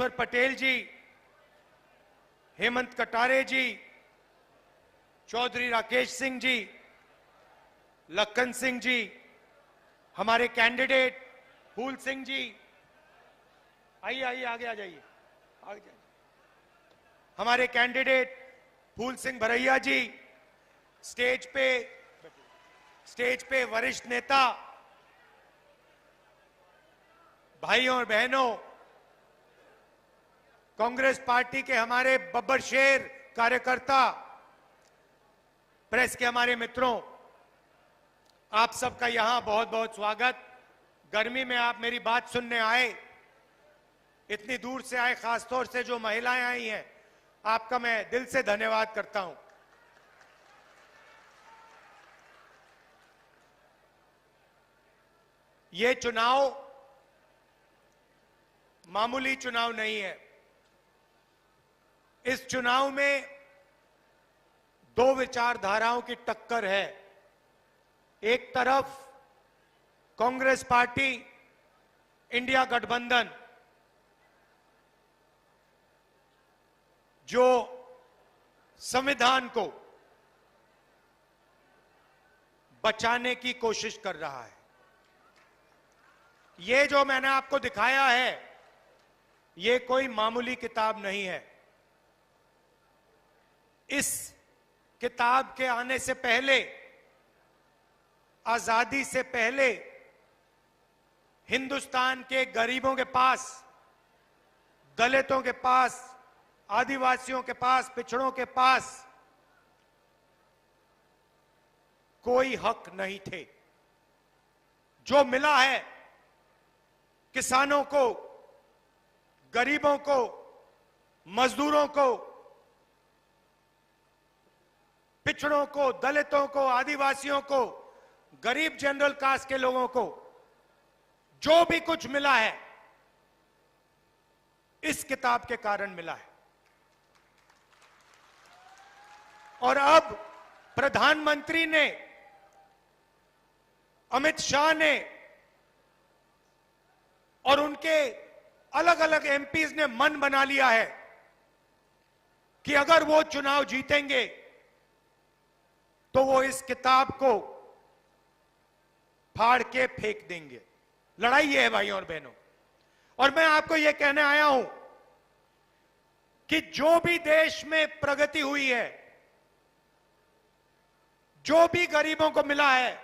रामेश्वर पटेल जी, हेमंत कटारे जी, चौधरी राकेश सिंह जी, लखन सिंह जी, हमारे कैंडिडेट फूल सिंह जी, आइए आइए आगे आ जाइए, आगे जाइए। हमारे कैंडिडेट फूल सिंह भरैया जी, स्टेज पे वरिष्ठ नेता, भाइयों और बहनों, कांग्रेस पार्टी के हमारे बब्बर शेर कार्यकर्ता, प्रेस के हमारे मित्रों, आप सबका यहां बहुत बहुत स्वागत। गर्मी में आप मेरी बात सुनने आए, इतनी दूर से आए, खासतौर से जो महिलाएं आई हैं, आपका मैं दिल से धन्यवाद करता हूं। ये चुनाव मामूली चुनाव नहीं है। इस चुनाव में दो विचारधाराओं की टक्कर है। एक तरफ कांग्रेस पार्टी, इंडिया गठबंधन, जो संविधान को बचाने की कोशिश कर रहा है। ये जो मैंने आपको दिखाया है, ये कोई मामूली किताब नहीं है। इस किताब के आने से पहले, आजादी से पहले, हिंदुस्तान के गरीबों के पास, दलितों के पास, आदिवासियों के पास, पिछड़ों के पास कोई हक नहीं थे। जो मिला है किसानों को, गरीबों को, मजदूरों को, पिछड़ों को, दलितों को, आदिवासियों को, गरीब जनरल कास्ट के लोगों को, जो भी कुछ मिला है, इस किताब के कारण मिला है। और अब प्रधानमंत्री ने, अमित शाह ने और उनके अलग अलग एमपीज ने मन बना लिया है कि अगर वो चुनाव जीतेंगे तो वो इस किताब को फाड़ के फेंक देंगे। लड़ाई ये है भाइयों और बहनों। और मैं आपको ये कहने आया हूं कि जो भी देश में प्रगति हुई है, जो भी गरीबों को मिला है,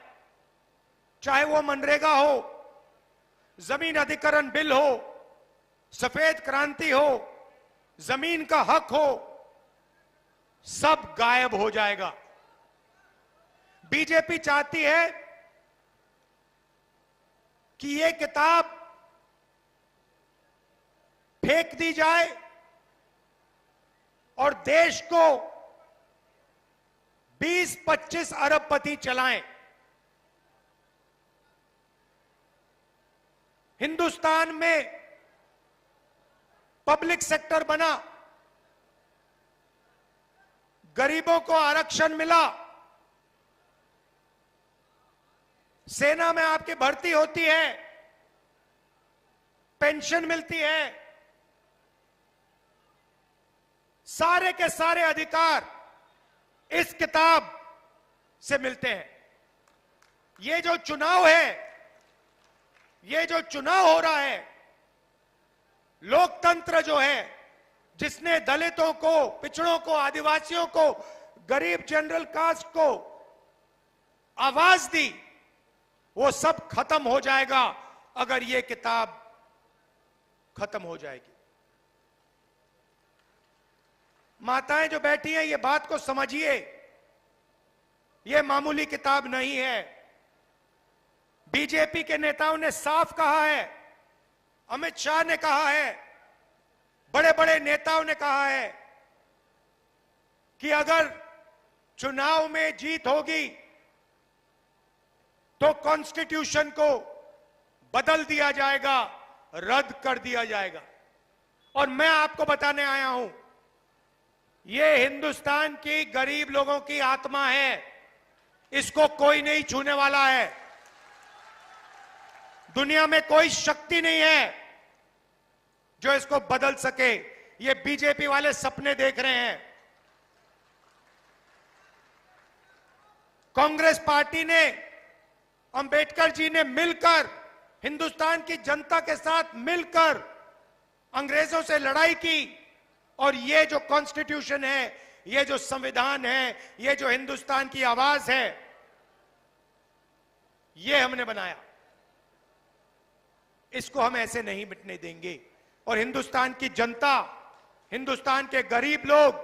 चाहे वो मनरेगा हो, जमीन अधिग्रहण बिल हो, सफेद क्रांति हो, जमीन का हक हो, सब गायब हो जाएगा। बीजेपी चाहती है कि ये किताब फेंक दी जाए और देश को 20-25 अरबपति चलाएं। हिंदुस्तान में पब्लिक सेक्टर बना, गरीबों को आरक्षण मिला, सेना में आपकी भर्ती होती है, पेंशन मिलती है, सारे के सारे अधिकार इस किताब से मिलते हैं। ये जो चुनाव है, ये जो चुनाव हो रहा है, लोकतंत्र जो है, जिसने दलितों को, पिछड़ों को, आदिवासियों को, गरीब जनरल कास्ट को आवाज दी, वो सब खत्म हो जाएगा अगर ये किताब खत्म हो जाएगी। माताएं जो बैठी हैं, ये बात को समझिए, ये मामूली किताब नहीं है। बीजेपी के नेताओं ने साफ कहा है, अमित शाह ने कहा है, बड़े बड़े नेताओं ने कहा है कि अगर चुनाव में जीत होगी तो कॉन्स्टिट्यूशन को बदल दिया जाएगा, रद्द कर दिया जाएगा। और मैं आपको बताने आया हूं, ये हिंदुस्तान की गरीब लोगों की आत्मा है, इसको कोई नहीं छूने वाला है। दुनिया में कोई शक्ति नहीं है जो इसको बदल सके। ये बीजेपी वाले सपने देख रहे हैं। कांग्रेस पार्टी ने, अंबेडकर जी ने मिलकर, हिंदुस्तान की जनता के साथ मिलकर अंग्रेजों से लड़ाई की, और ये जो कॉन्स्टिट्यूशन है, ये जो संविधान है, ये जो हिंदुस्तान की आवाज है, ये हमने बनाया। इसको हम ऐसे नहीं मिटने देंगे। और हिंदुस्तान की जनता, हिंदुस्तान के गरीब लोग,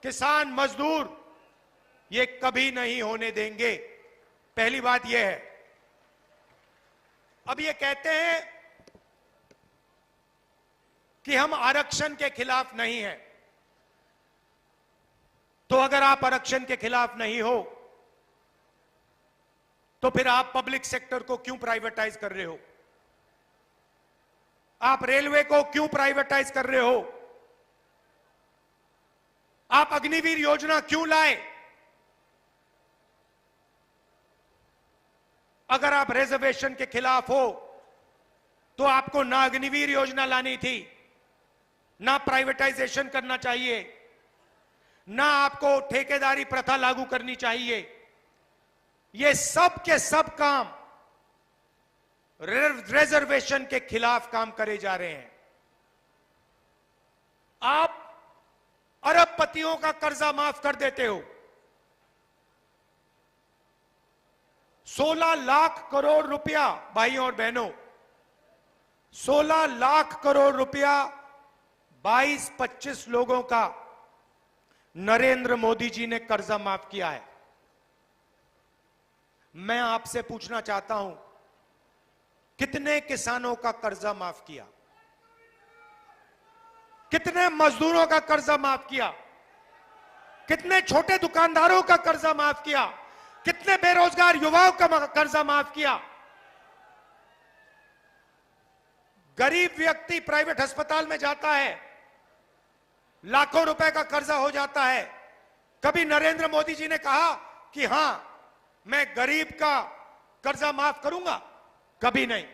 किसान, मजदूर, ये कभी नहीं होने देंगे। पहली बात यह है। अब ये कहते हैं कि हम आरक्षण के खिलाफ नहीं हैं। तो अगर आप आरक्षण के खिलाफ नहीं हो, तो फिर आप पब्लिक सेक्टर को क्यों प्राइवेटाइज कर रहे हो? आप रेलवे को क्यों प्राइवेटाइज कर रहे हो? आप अग्निवीर योजना क्यों लाए? अगर आप रिजर्वेशन के खिलाफ हो, तो आपको ना अग्निवीर योजना लानी थी, ना प्राइवेटाइजेशन करना चाहिए, ना आपको ठेकेदारी प्रथा लागू करनी चाहिए। ये सब के सब काम रिजर्वेशन के खिलाफ काम करे जा रहे हैं। आप अरबपतियों का कर्जा माफ कर देते हो। 16 लाख करोड़ रुपया, भाइयों और बहनों, 16 लाख करोड़ रुपया 22-25 लोगों का नरेंद्र मोदी जी ने कर्जा माफ किया है। मैं आपसे पूछना चाहता हूं, कितने किसानों का कर्जा माफ किया? कितने मजदूरों का कर्जा माफ किया? कितने छोटे दुकानदारों का कर्जा माफ किया? कितने बेरोजगार युवाओं का कर्जा माफ किया? गरीब व्यक्ति प्राइवेट अस्पताल में जाता है, लाखों रुपए का कर्जा हो जाता है। कभी नरेंद्र मोदी जी ने कहा कि हां, मैं गरीब का कर्जा माफ करूंगा? कभी नहीं,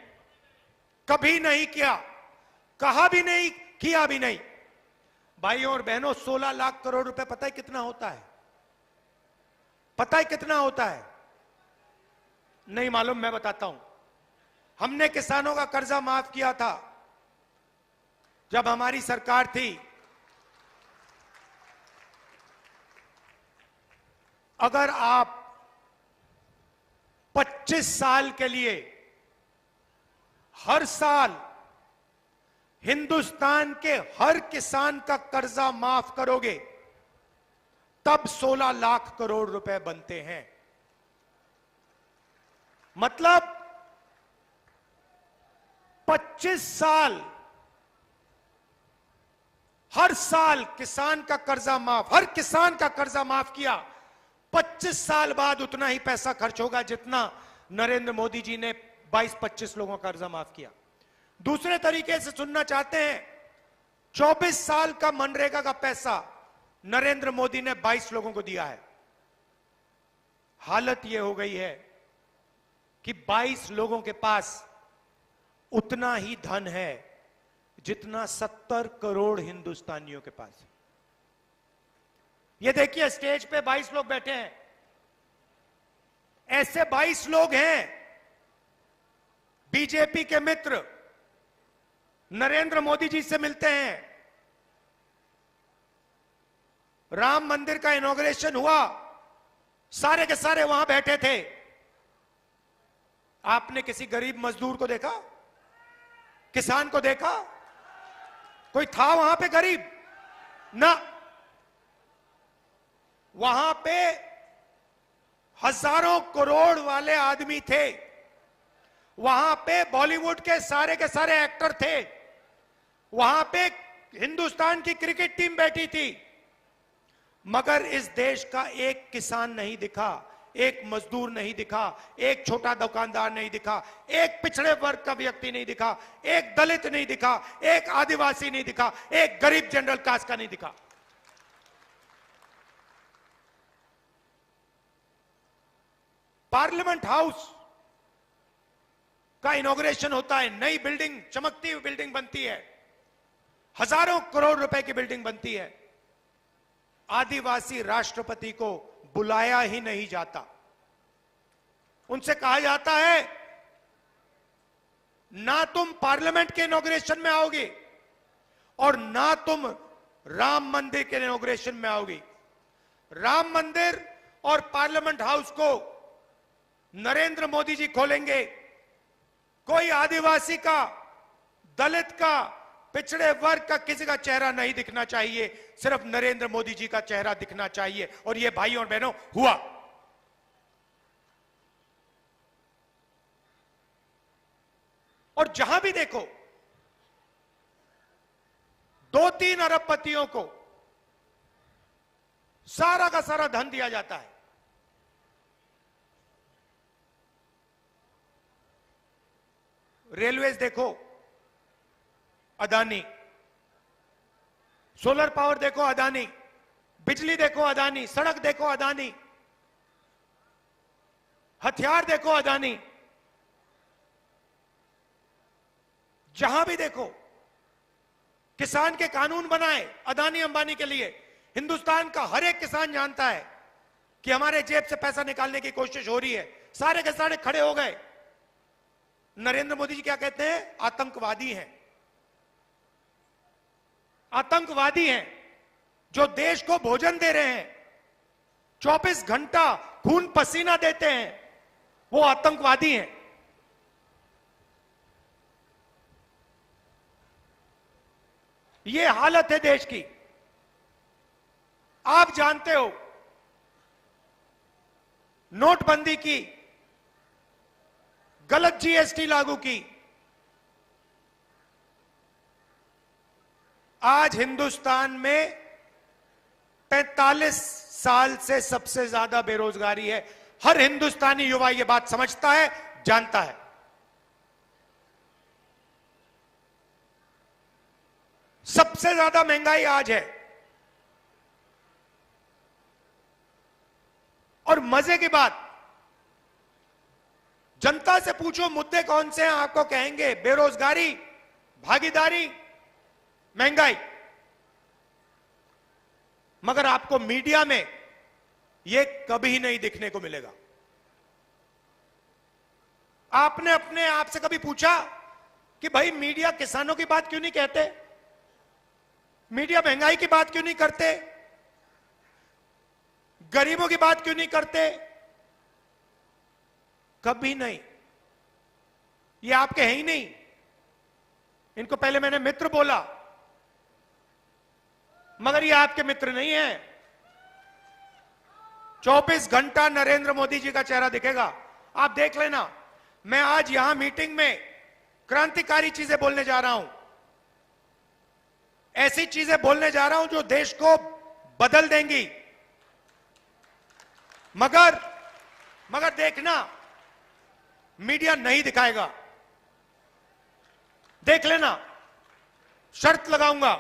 कभी नहीं किया, कहा भी नहीं, किया भी नहीं। भाइयों और बहनों, 16 लाख करोड़ रुपए पता है कितना होता है? पता है कितना होता है? नहीं मालूम, मैं बताता हूं। हमने किसानों का कर्जा माफ किया था जब हमारी सरकार थी। अगर आप 25 साल के लिए हर साल हिंदुस्तान के हर किसान का कर्जा माफ करोगे, तब 16 लाख करोड़ रुपए बनते हैं। मतलब 25 साल, हर साल किसान का कर्जा माफ, हर किसान का कर्जा माफ किया। 25 साल बाद उतना ही पैसा खर्च होगा जितना नरेंद्र मोदी जी ने 22-25 लोगों का कर्जा माफ किया। दूसरे तरीके से सुनना चाहते हैं, 24 साल का मनरेगा का पैसा नरेंद्र मोदी ने 22 लोगों को दिया है। हालत यह हो गई है कि 22 लोगों के पास उतना ही धन है जितना 70 करोड़ हिंदुस्तानियों के पास। ये देखिए, स्टेज पे 22 लोग बैठे हैं। ऐसे 22 लोग हैं बीजेपी के मित्र, नरेंद्र मोदी जी से मिलते हैं। राम मंदिर का इनॉग्रेशन हुआ, सारे के सारे वहां बैठे थे। आपने किसी गरीब मजदूर को देखा? किसान को देखा? कोई था वहां पे गरीब? ना। वहां पे हजारों करोड़ वाले आदमी थे। वहां पे बॉलीवुड के सारे एक्टर थे। वहां पे हिंदुस्तान की क्रिकेट टीम बैठी थी। मगर इस देश का एक किसान नहीं दिखा, एक मजदूर नहीं दिखा, एक छोटा दुकानदार नहीं दिखा, एक पिछड़े वर्ग का व्यक्ति नहीं दिखा, एक दलित नहीं दिखा, एक आदिवासी नहीं दिखा, एक गरीब जनरल कास्ट का नहीं दिखा। पार्लियामेंट हाउस का इनॉग्रेशन होता है, नई बिल्डिंग, चमकती हुई बिल्डिंग बनती है। हजारों करोड़ रुपए की बिल्डिंग बनती है, आदिवासी राष्ट्रपति को बुलाया ही नहीं जाता। उनसे कहा जाता है ना तुम पार्लियामेंट के इनॉग्रेशन में आओगे और ना तुम राम मंदिर के इनॉग्रेशन में आओगे। राम मंदिर और पार्लियामेंट हाउस को नरेंद्र मोदी जी खोलेंगे। कोई आदिवासी का, दलित का, पिछड़े वर्ग का किसी का चेहरा नहीं दिखना चाहिए, सिर्फ नरेंद्र मोदी जी का चेहरा दिखना चाहिए। और ये भाइयों और बहनों हुआ। और जहां भी देखो 2-3 अरबपतियों को सारा का सारा धन दिया जाता है। रेलवेज देखो अदानी, सोलर पावर देखो अदानी, बिजली देखो अदानी, सड़क देखो अदानी, हथियार देखो अदानी। जहां भी देखो किसान के कानून बनाए अदानी अंबानी के लिए। हिंदुस्तान का हर एक किसान जानता है कि हमारे जेब से पैसा निकालने की कोशिश हो रही है। सारे के सारे खड़े हो गए। नरेंद्र मोदी जी क्या कहते हैं? आतंकवादी हैं। आतंकवादी हैं जो देश को भोजन दे रहे हैं, 24 घंटा खून पसीना देते हैं, वो आतंकवादी हैं। ये हालत है देश की। आप जानते हो नोटबंदी की, गलत जीएसटी लागू की। आज हिंदुस्तान में 45 साल से सबसे ज्यादा बेरोजगारी है। हर हिंदुस्तानी युवा यह बात समझता है, जानता है। सबसे ज्यादा महंगाई आज है। और मजे की बात, जनता से पूछो मुद्दे कौन से हैं, आपको कहेंगे बेरोजगारी, भागीदारी, महंगाई। मगर आपको मीडिया में यह कभी नहीं दिखने को मिलेगा। आपने अपने आप से कभी पूछा कि भाई मीडिया किसानों की बात क्यों नहीं कहते? मीडिया महंगाई की बात क्यों नहीं करते? गरीबों की बात क्यों नहीं करते? कभी नहीं। ये आपके हैं ही नहीं। इनको पहले मैंने मित्र बोला, मगर ये आपके मित्र नहीं है। 24 घंटा नरेंद्र मोदी जी का चेहरा दिखेगा। आप देख लेना। मैं आज यहां मीटिंग में क्रांतिकारी चीजें बोलने जा रहा हूं। ऐसी चीजें बोलने जा रहा हूं जो देश को बदल देंगी। मगर देखना, मीडिया नहीं दिखाएगा। देख लेना, शर्त लगाऊंगा।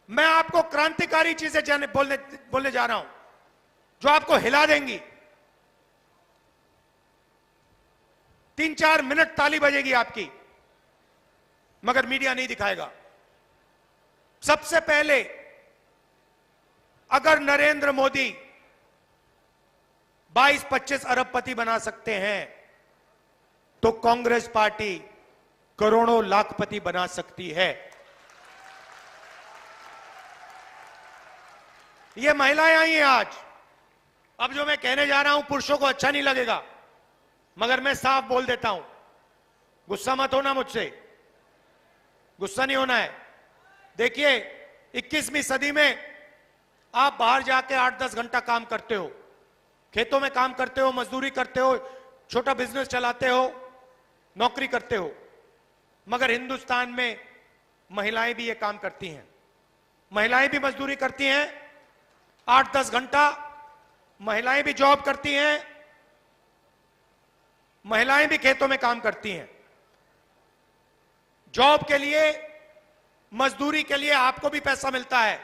मैं आपको क्रांतिकारी चीजें बोलने जा रहा हूं जो आपको हिला देंगी। 3-4 मिनट ताली बजेगी आपकी, मगर मीडिया नहीं दिखाएगा। सबसे पहले, अगर नरेंद्र मोदी 22-25 अरबपति बना सकते हैं तो कांग्रेस पार्टी करोड़ों लाखपति बना सकती है। ये महिलाएं आई हैं आज। अब जो मैं कहने जा रहा हूं पुरुषों को अच्छा नहीं लगेगा, मगर मैं साफ बोल देता हूं। गुस्सा मत होना मुझसे, गुस्सा नहीं होना है। देखिए, 21वीं सदी में आप बाहर जाके 8-10 घंटा काम करते हो, खेतों में काम करते हो, मजदूरी करते हो, छोटा बिजनेस चलाते हो, नौकरी करते हो। मगर हिंदुस्तान में महिलाएं भी ये काम करती हैं। महिलाएं भी मजदूरी करती हैं 8-10 घंटा। महिलाएं भी जॉब करती हैं, महिलाएं भी खेतों में काम करती हैं। जॉब के लिए, मजदूरी के लिए आपको भी पैसा मिलता है,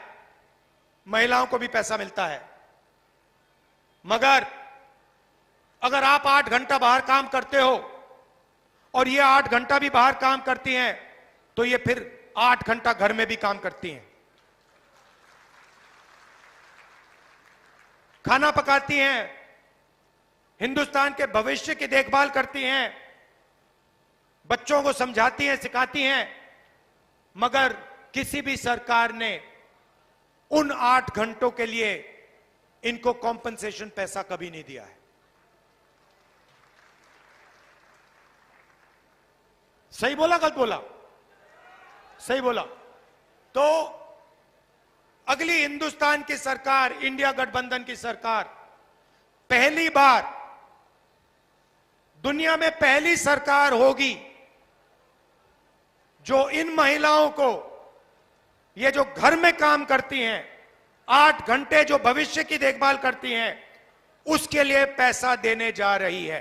महिलाओं को भी पैसा मिलता है। मगर अगर आप 8 घंटा बाहर काम करते हो और ये 8 घंटा भी बाहर काम करती हैं, तो ये फिर 8 घंटा घर में भी काम करती हैं, खाना पकाती हैं, हिंदुस्तान के भविष्य की देखभाल करती हैं, बच्चों को समझाती हैं, सिखाती हैं, मगर किसी भी सरकार ने उन 8 घंटों के लिए इनको कॉम्पनसेशन पैसा कभी नहीं दिया है। सही बोला गलत बोला? सही बोला। तो अगली हिंदुस्तान की सरकार, इंडिया गठबंधन की सरकार, पहली बार दुनिया में पहली सरकार होगी जो इन महिलाओं को, ये जो घर में काम करती हैं, 8 घंटे जो भविष्य की देखभाल करती हैं, उसके लिए पैसा देने जा रही है।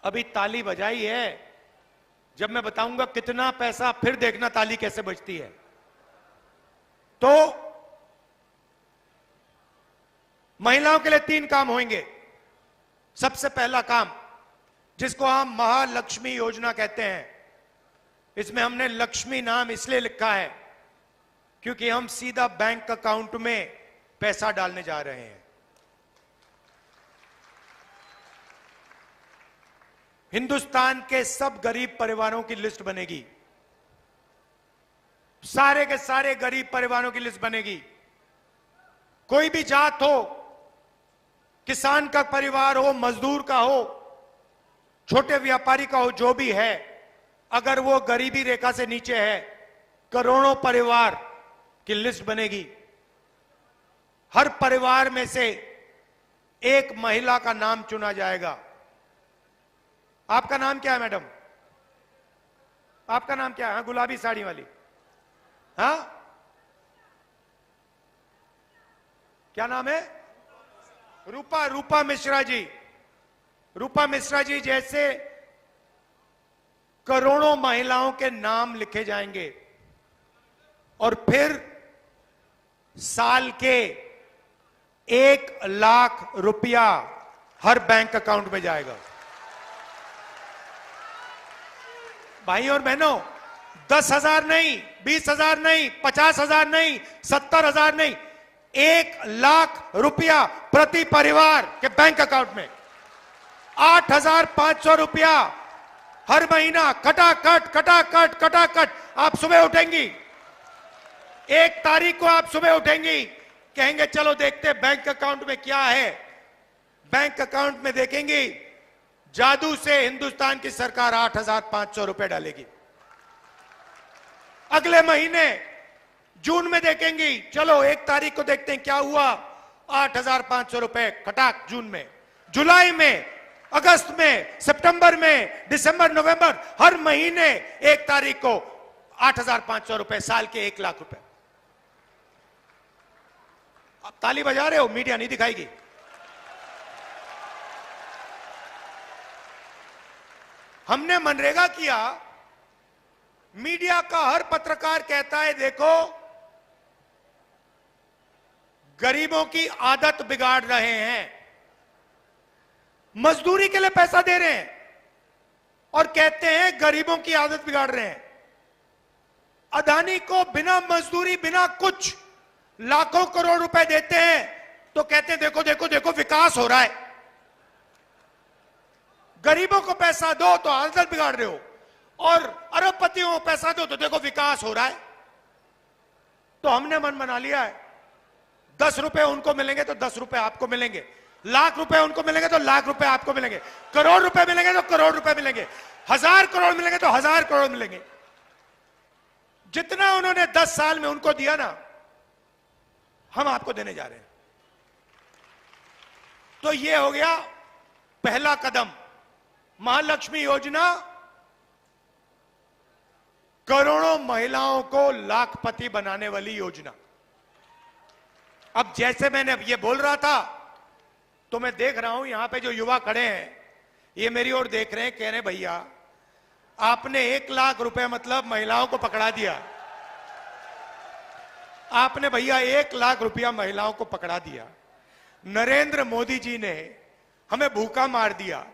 अभी ताली बजाई है, जब मैं बताऊंगा कितना पैसा, फिर देखना ताली कैसे बजती है। तो महिलाओं के लिए 3 काम होंगे। सबसे पहला काम, जिसको हम महालक्ष्मी योजना कहते हैं, इसमें हमने लक्ष्मी नाम इसलिए लिखा है क्योंकि हम सीधा बैंक अकाउंट में पैसा डालने जा रहे हैं। हिंदुस्तान के सब गरीब परिवारों की लिस्ट बनेगी, सारे के सारे गरीब परिवारों की लिस्ट बनेगी। कोई भी जात हो, किसान का परिवार हो, मजदूर का हो, छोटे व्यापारी का हो, जो भी है, अगर वो गरीबी रेखा से नीचे है, करोड़ों परिवार की लिस्ट बनेगी। हर परिवार में से एक महिला का नाम चुना जाएगा। आपका नाम क्या है मैडम? आपका नाम क्या है? हाँ, गुलाबी साड़ी वाली, हाँ, क्या नाम है? रूपा मिश्रा जी। रूपा मिश्रा जी जैसे करोड़ों महिलाओं के नाम लिखे जाएंगे और फिर साल के 1 लाख रुपया हर बैंक अकाउंट में जाएगा। भाई और बहनों, 10,000 नहीं, 20,000 नहीं, 50,000 नहीं, 70,000 नहीं, 1 लाख रुपया प्रति परिवार के बैंक अकाउंट में। 8,500 रुपया हर महीना, खटाखट खटाखट खटाखट। आप सुबह उठेंगी, 1 तारीख को आप सुबह उठेंगी, कहेंगे चलो देखते बैंक अकाउंट में क्या है। बैंक अकाउंट में देखेंगी, जादू से हिंदुस्तान की सरकार 8,500 रुपए डालेगी। अगले महीने जून में देखेंगी, चलो 1 तारीख को देखते हैं क्या हुआ, 8,500 रुपए खटाक जून में, जुलाई में, अगस्त में, सितंबर में, दिसंबर, नवंबर, हर महीने 1 तारीख को 8,500 रुपए, साल के 1 लाख रुपए। आप ताली बजा रहे हो, मीडिया नहीं दिखाएगी। हमने मनरेगा किया, मीडिया का हर पत्रकार कहता है देखो गरीबों की आदत बिगाड़ रहे हैं, मजदूरी के लिए पैसा दे रहे हैं और कहते हैं गरीबों की आदत बिगाड़ रहे हैं। अदानी को बिना मजदूरी, बिना कुछ लाखों करोड़ रुपए देते हैं तो कहते हैं देखो देखो देखो विकास हो रहा है। गरीबों को पैसा दो तो आदत बिगाड़ रहे हो, और अरबपतियों को पैसा दो तो देखो विकास हो रहा है। तो हमने मन बना लिया है, 10 रुपए उनको मिलेंगे तो 10 रुपए आपको मिलेंगे, लाख रुपए उनको मिलेंगे तो लाख रुपए आपको मिलेंगे, करोड़ रुपए मिलेंगे तो करोड़ रुपए मिलेंगे, 1000 करोड़ मिलेंगे तो 1000 करोड़ मिलेंगे। जितना उन्होंने 10 साल में उनको दिया ना, हम आपको देने जा रहे हैं। तो ये हो गया पहला कदम, महालक्ष्मी योजना, करोड़ों महिलाओं को लाखपति बनाने वाली योजना। अब जैसे मैंने ये बोल रहा था तो मैं देख रहा हूं यहां पे जो युवा खड़े हैं, ये मेरी ओर देख रहे हैं, कह रहे भैया आपने 1 लाख रुपए मतलब महिलाओं को पकड़ा दिया। आपने भैया 1 लाख रुपया महिलाओं को पकड़ा दिया। नरेंद्र मोदी जी ने हमें भूखा मार दिया,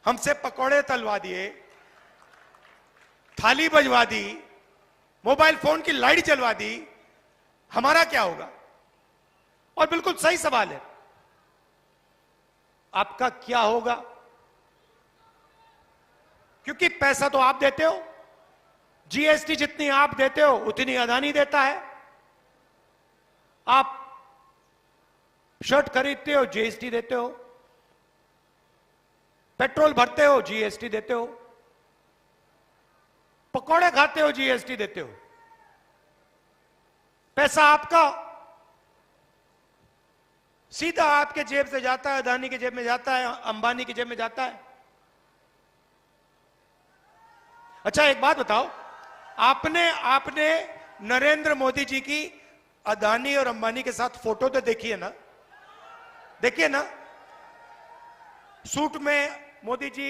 हमसे पकौड़े तलवा दिए, थाली बजवा दी, मोबाइल फोन की लाइट जलवा दी, हमारा क्या होगा? और बिल्कुल सही सवाल है, आपका क्या होगा? क्योंकि पैसा तो आप देते हो, जीएसटी जितनी आप देते हो उतनी अदानी देता है। आप शर्ट खरीदते हो, जीएसटी देते हो, पेट्रोल भरते हो, जीएसटी देते हो, पकौड़े खाते हो, जीएसटी देते हो। पैसा आपका सीधा आपके जेब से जाता है, अदानी की जेब में जाता है, अंबानी की जेब में जाता है। अच्छा एक बात बताओ, आपने नरेंद्र मोदी जी की अदानी और अंबानी के साथ फोटो तो देखी है ना? देखिए ना, सूट में मोदी जी,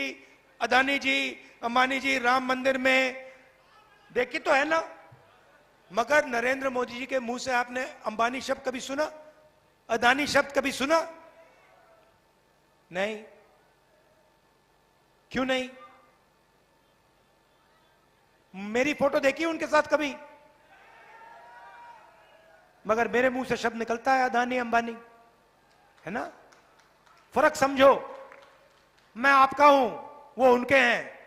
अदानी जी, अंबानी जी राम मंदिर में, देखी तो है ना? मगर नरेंद्र मोदी जी के मुंह से आपने अंबानी शब्द कभी सुना? अदानी शब्द कभी सुना? नहीं। क्यों नहीं? मेरी फोटो देखी उनके साथ कभी? मगर मेरे मुंह से शब्द निकलता है अदानी अंबानी, है ना? फर्क समझो, मैं आपका हूं, वो उनके हैं।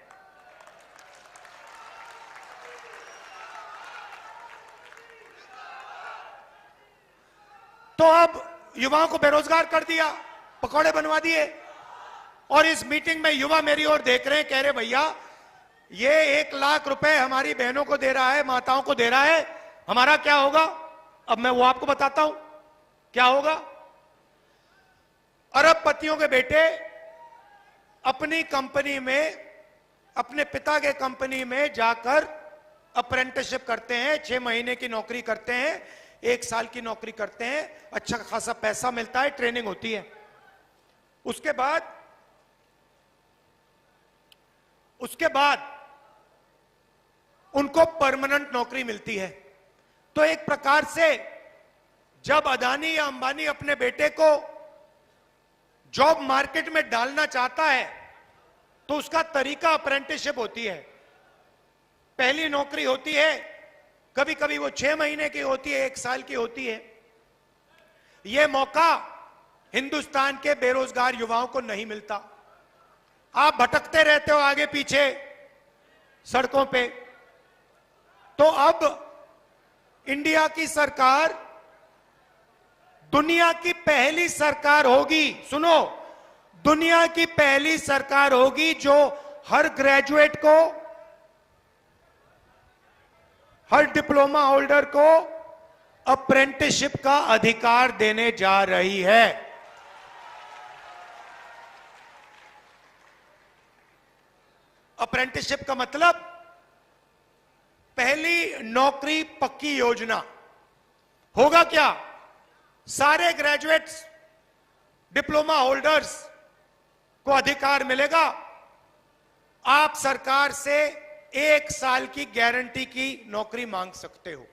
तो अब युवाओं को बेरोजगार कर दिया, पकौड़े बनवा दिए, और इस मीटिंग में युवा मेरी ओर देख रहे हैं, कह रहे भैया ये 1 लाख रुपए हमारी बहनों को दे रहा है, माताओं को दे रहा है, हमारा क्या होगा? अब मैं वो आपको बताता हूं क्या होगा। अरबपतियों के बेटे अपनी कंपनी में, अपने पिता के कंपनी में जाकर अप्रेंटिसशिप करते हैं, 6 महीने की नौकरी करते हैं, 1 साल की नौकरी करते हैं, अच्छा खासा पैसा मिलता है, ट्रेनिंग होती है। उसके बाद उनको परमानेंट नौकरी मिलती है। तो एक प्रकार से जब अदानी या अंबानी अपने बेटे को जॉब मार्केट में डालना चाहता है तो उसका तरीका अप्रेंटिसशिप होती है। पहली नौकरी होती है, कभी कभी वो 6 महीने की होती है, 1 साल की होती है। यह मौका हिंदुस्तान के बेरोजगार युवाओं को नहीं मिलता। आप भटकते रहते हो आगे पीछे सड़कों पे। तो अब इंडिया की सरकार दुनिया की पहली सरकार होगी, सुनो, दुनिया की पहली सरकार होगी जो हर ग्रेजुएट को, हर डिप्लोमा होल्डर को अप्रेंटिसशिप का अधिकार देने जा रही है। अप्रेंटिसशिप का मतलब पहली नौकरी पक्की योजना। होगा क्या? सारे ग्रेजुएट्स, डिप्लोमा होल्डर्स को अधिकार मिलेगा। आप सरकार से 1 साल की गारंटी की नौकरी मांग सकते हो।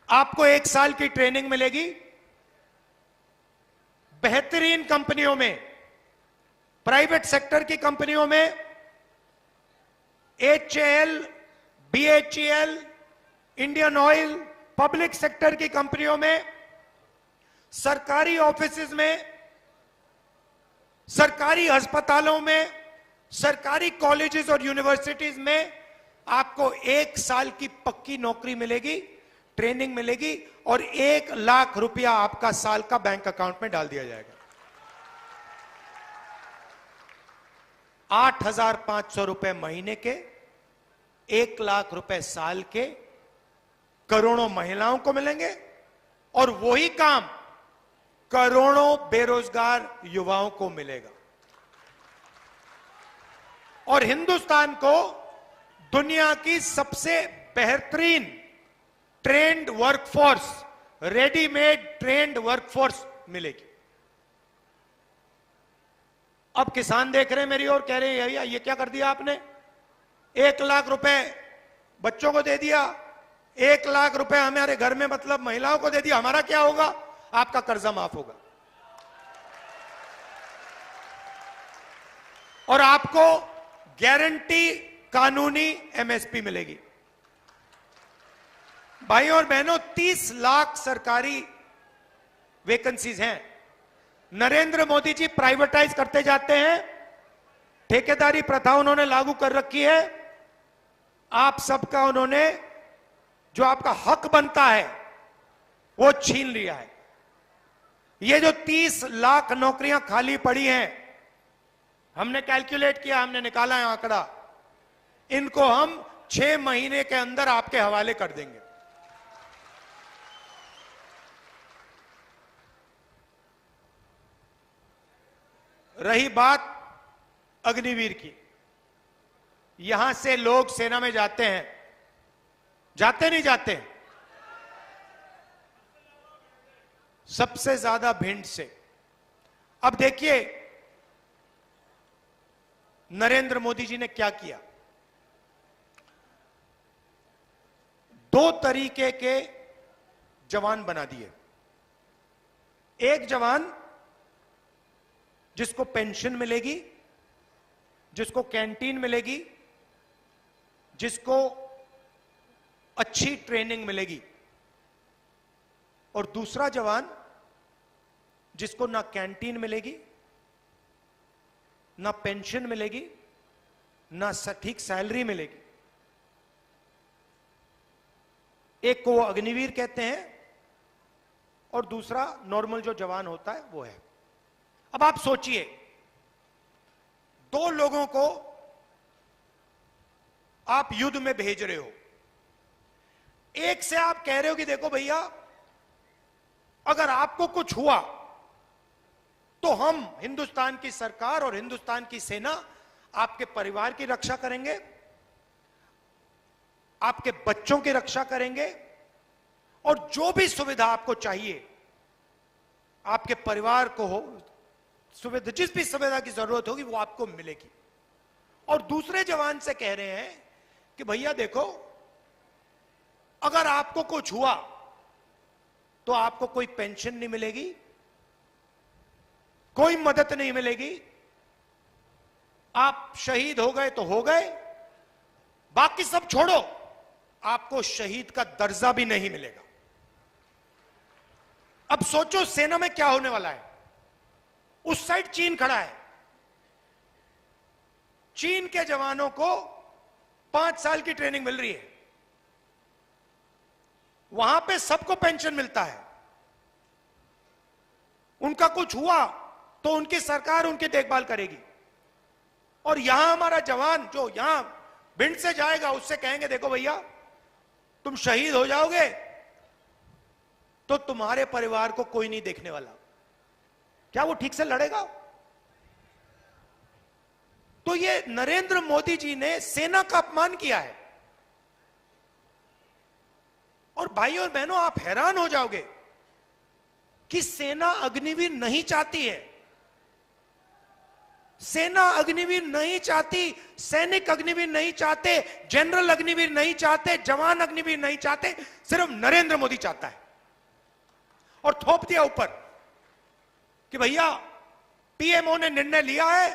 आपको 1 साल की ट्रेनिंग मिलेगी बेहतरीन कंपनियों में, प्राइवेट सेक्टर की कंपनियों में, HAL, BHEL, Indian oil, public sector की कंपनियों में, सरकारी ऑफिसेज में, सरकारी अस्पतालों में, सरकारी कॉलेजेस और यूनिवर्सिटीज में आपको 1 साल की पक्की नौकरी मिलेगी, ट्रेनिंग मिलेगी, और 1 लाख रुपया आपका साल का बैंक अकाउंट में डाल दिया जाएगा। 8,500 रुपए महीने के, 1 लाख रुपए साल के, करोड़ों महिलाओं को मिलेंगे, और वही काम करोड़ों बेरोजगार युवाओं को मिलेगा। और हिंदुस्तान को दुनिया की सबसे बेहतरीन trend workforce, readymade trend workforce मिलेगी। अब किसान देख रहे हैं मेरी ओर, कह रहे हैं भैया ये क्या कर दिया आपने? 1 लाख रुपए बच्चों को दे दिया, 1 लाख रुपए हमारे घर में मतलब महिलाओं को दे दिया, हमारा क्या होगा? आपका कर्जा माफ होगा। और आपको गारंटी कानूनी एमएसपी मिलेगी। भाइयों और बहनों, 30 लाख सरकारी वैकेंसीज हैं। नरेंद्र मोदी जी प्राइवेटाइज करते जाते हैं, ठेकेदारी प्रथा उन्होंने लागू कर रखी है। आप सबका उन्होंने जो आपका हक बनता है वो छीन लिया है। ये जो 30 लाख नौकरियां खाली पड़ी हैं, हमने कैलकुलेट किया, हमने निकाला है आंकड़ा, इनको हम 6 महीने के अंदर आपके हवाले कर देंगे। रही बात अग्निवीर की, यहां से लोग सेना में जाते हैं, जाते नहीं जाते? सबसे ज्यादा भिंड से। अब देखिए नरेंद्र मोदी जी ने क्या किया। 2 तरीके के जवान बना दिए। एक जवान जिसको पेंशन मिलेगी, जिसको कैंटीन मिलेगी, जिसको अच्छी ट्रेनिंग मिलेगी, और दूसरा जवान जिसको ना कैंटीन मिलेगी, ना पेंशन मिलेगी, ना सटीक सैलरी मिलेगी। एक को वो अग्निवीर कहते हैं और दूसरा नॉर्मल जो जवान होता है वो है। अब आप सोचिए, 2 लोगों को आप युद्ध में भेज रहे हो। एक से आप कह रहे हो कि देखो भैया, अगर आपको कुछ हुआ तो हम हिंदुस्तान की सरकार और हिंदुस्तान की सेना आपके परिवार की रक्षा करेंगे, आपके बच्चों की रक्षा करेंगे, और जो भी सुविधा आपको चाहिए आपके परिवार को हो, सुविधा, जिस भी सुविधा की जरूरत होगी वो आपको मिलेगी। और दूसरे जवान से कह रहे हैं कि भैया देखो, अगर आपको कुछ हुआ तो आपको कोई पेंशन नहीं मिलेगी, कोई मदद नहीं मिलेगी, आप शहीद हो गए तो हो गए, बाकी सब छोड़ो, आपको शहीद का दर्जा भी नहीं मिलेगा। अब सोचो सेना में क्या होने वाला है। उस साइड चीन खड़ा है, चीन के जवानों को 5 साल की ट्रेनिंग मिल रही है, वहां पे सबको पेंशन मिलता है, उनका कुछ हुआ तो उनकी सरकार उनकी देखभाल करेगी। और यहां हमारा जवान जो यहां भिंड से जाएगा, उससे कहेंगे देखो भैया, तुम शहीद हो जाओगे तो तुम्हारे परिवार को कोई नहीं देखने वाला। क्या वो ठीक से लड़ेगा? तो ये नरेंद्र मोदी जी ने सेना का अपमान किया है। और भाइयों और बहनों, आप हैरान हो जाओगे कि सेना अग्निवीर नहीं चाहती है। सेना अग्निवीर नहीं चाहती, सैनिक अग्निवीर नहीं चाहते, जनरल अग्निवीर नहीं चाहते, जवान अग्निवीर नहीं चाहते, सिर्फ नरेंद्र मोदी चाहता है। और थोप दिया ऊपर कि भैया पीएमओ ने निर्णय लिया है,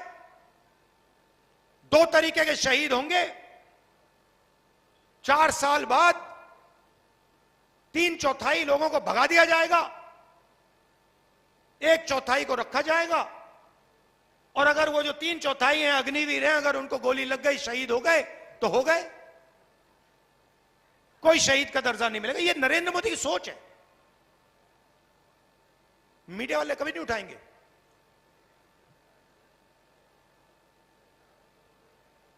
2 तरीके के शहीद होंगे, 4 साल बाद 3/4 लोगों को भगा दिया जाएगा, 1/4 को रखा जाएगा, और अगर वो जो 3/4 हैं अग्निवीर हैं, अगर उनको गोली लग गई, शहीद हो गए तो हो गए, कोई शहीद का दर्जा नहीं मिलेगा। ये नरेंद्र मोदी की सोच है। मीडिया वाले कभी नहीं उठाएंगे।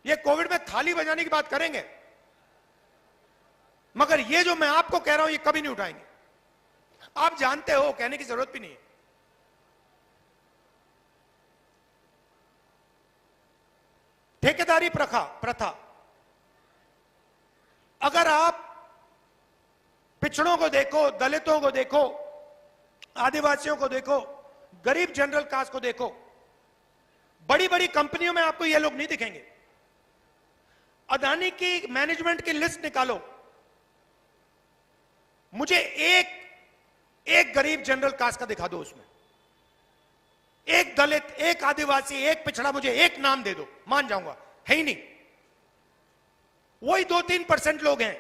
ये कोविड में थाली बजाने की बात करेंगे, मगर ये जो मैं आपको कह रहा हूं ये कभी नहीं उठाएंगे। आप जानते हो, कहने की जरूरत भी नहीं है। ठेकेदारी प्रथा, अगर आप पिछड़ों को देखो, दलितों को देखो, आदिवासियों को देखो, गरीब जनरल कास्ट को देखो, बड़ी बड़ी कंपनियों में आपको ये लोग नहीं दिखेंगे। अदानी की मैनेजमेंट की लिस्ट निकालो, मुझे एक गरीब जनरल कास्ट का दिखा दो उसमें। एक दलित, एक आदिवासी, एक पिछड़ा, मुझे एक नाम दे दो, मान जाऊंगा, है ही नहीं। वही 2-3% लोग हैं।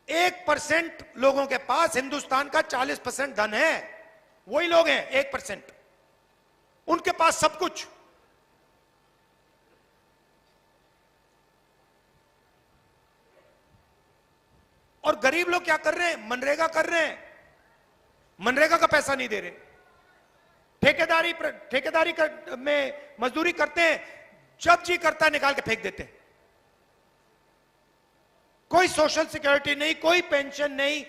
1% लोगों के पास हिंदुस्तान का 40% धन है, वही लोग हैं 1%, उनके पास सब कुछ। और गरीब लोग क्या कर रहे हैं? मनरेगा कर रहे हैं, मनरेगा का पैसा नहीं दे रहे। ठेकेदारी में मजदूरी करते हैं, जब जी करता है निकाल के फेंक देते हैं। कोई सोशल सिक्योरिटी नहीं, कोई पेंशन नहीं,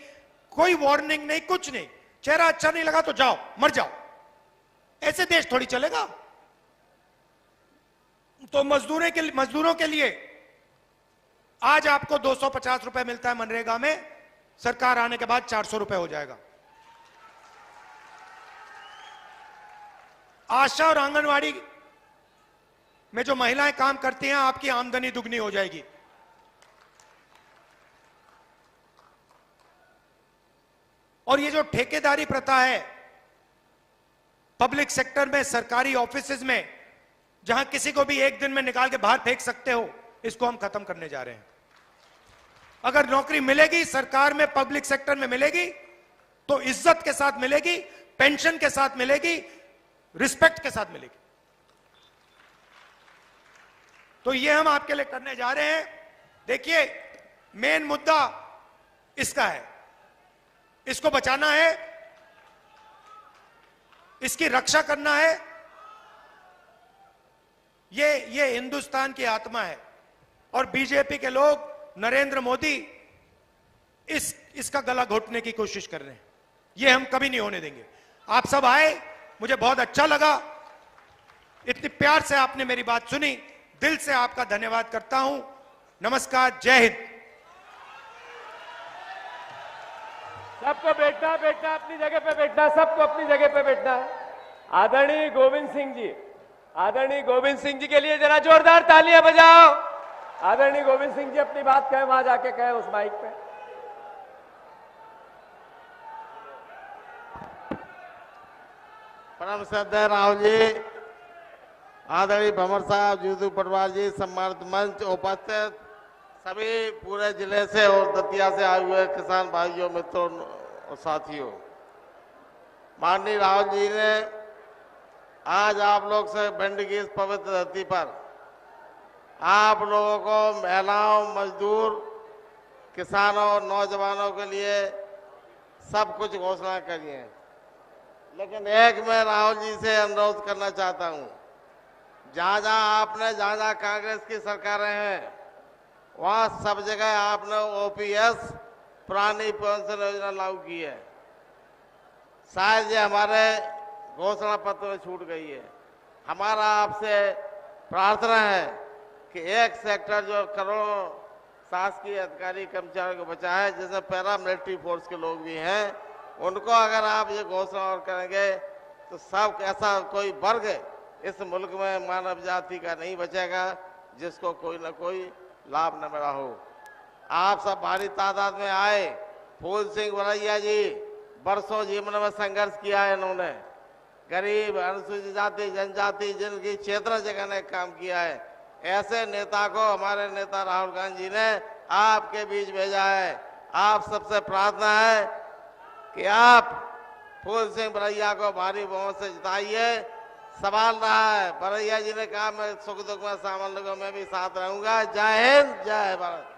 कोई वार्निंग नहीं, कुछ नहीं। चेहरा अच्छा नहीं लगा तो जाओ, मर जाओ। ऐसे देश थोड़ी चलेगा। तो मजदूरों के लिए आज आपको 250 रुपए मिलता है मनरेगा में, सरकार आने के बाद 400 रुपए हो जाएगा। आशा और आंगनवाड़ी में जो महिलाएं काम करती हैं, आपकी आमदनी दुगनी हो जाएगी। और ये जो ठेकेदारी प्रथा है पब्लिक सेक्टर में, सरकारी ऑफिसेज में, जहां किसी को भी एक दिन में निकाल के बाहर फेंक सकते हो, इसको हम खत्म करने जा रहे हैं। अगर नौकरी मिलेगी सरकार में, पब्लिक सेक्टर में मिलेगी, तो इज्जत के साथ मिलेगी, पेंशन के साथ मिलेगी, रिस्पेक्ट के साथ मिलेगी। तो ये हम आपके लिए करने जा रहे हैं। देखिए, मेन मुद्दा इसका है, इसको बचाना है, इसकी रक्षा करना है। ये हिंदुस्तान की आत्मा है। और बीजेपी के लोग, नरेंद्र मोदी इसका गला घोटने की कोशिश कर रहे हैं। ये हम कभी नहीं होने देंगे। आप सब आए, मुझे बहुत अच्छा लगा, इतनी प्यार से आपने मेरी बात सुनी, दिल से आपका धन्यवाद करता हूं। नमस्कार, जय हिंद। सबको बैठना, अपनी जगह पे बैठना, सबको अपनी जगह पे बैठना है। आदरणीय गोविंद सिंह जी, आदरणीय गोविंद सिंह जी के लिए जरा जोरदार तालियां बजाओ। आदरणीय गोविंद सिंह जी अपनी बात कहें, वहां जाके कहें उस माइक पे। परम श्रद्धेय राहुल जी, आदरणीय भंवर साहब, जीतू पटवार जी, सम्मानित मंच, उपस्थित सभी पूरे जिले से और दतिया से आए हुए किसान भाइयों, मित्रों और साथियों, माननीय राहुल जी ने आज आप लोग से भिंड की इस पवित्र धरती पर आप लोगों को, महिलाओं, मजदूर, किसानों और नौजवानों के लिए सब कुछ घोषणा करी है। लेकिन एक मैं राहुल जी से अनुरोध करना चाहता हूं, जहां जहां कांग्रेस की सरकारें हैं, वहां सब जगह आपने ओपीएस, पुरानी पेंशन योजना लागू की है। शायद ये हमारे घोषणा पत्र में छूट गई है। हमारा आपसे प्रार्थना है कि एक सेक्टर जो करोड़ों शासकीय अधिकारी कर्मचारियों को बचा है, जिसमें पैरामिलिट्री फोर्स के लोग भी हैं, उनको अगर आप ये घोषणा और करेंगे तो सब ऐसा कोई वर्ग इस मुल्क में मानव जाति का नहीं बचेगा जिसको कोई ना कोई लाभ न मिला हो। आप सब भारी तादाद में आए। फूल सिंह बरैया जी बरसों जीवन में संघर्ष किया है इन्होंने, गरीब, अनुसूचित जाति, जनजाति, जिनकी क्षेत्र जगह ने काम किया है, ऐसे नेता को हमारे नेता राहुल गांधी जी ने आपके बीच भेजा है। आप सबसे प्रार्थना है कि आप फूल सिंह बरैया को भारी बहुमत से जिताइए। सवाल रहा है, बरैया जी ने कहा मैं सुख दुख में शामिल लोगों में भी साथ रहूंगा। जय हिंद, जय भारत।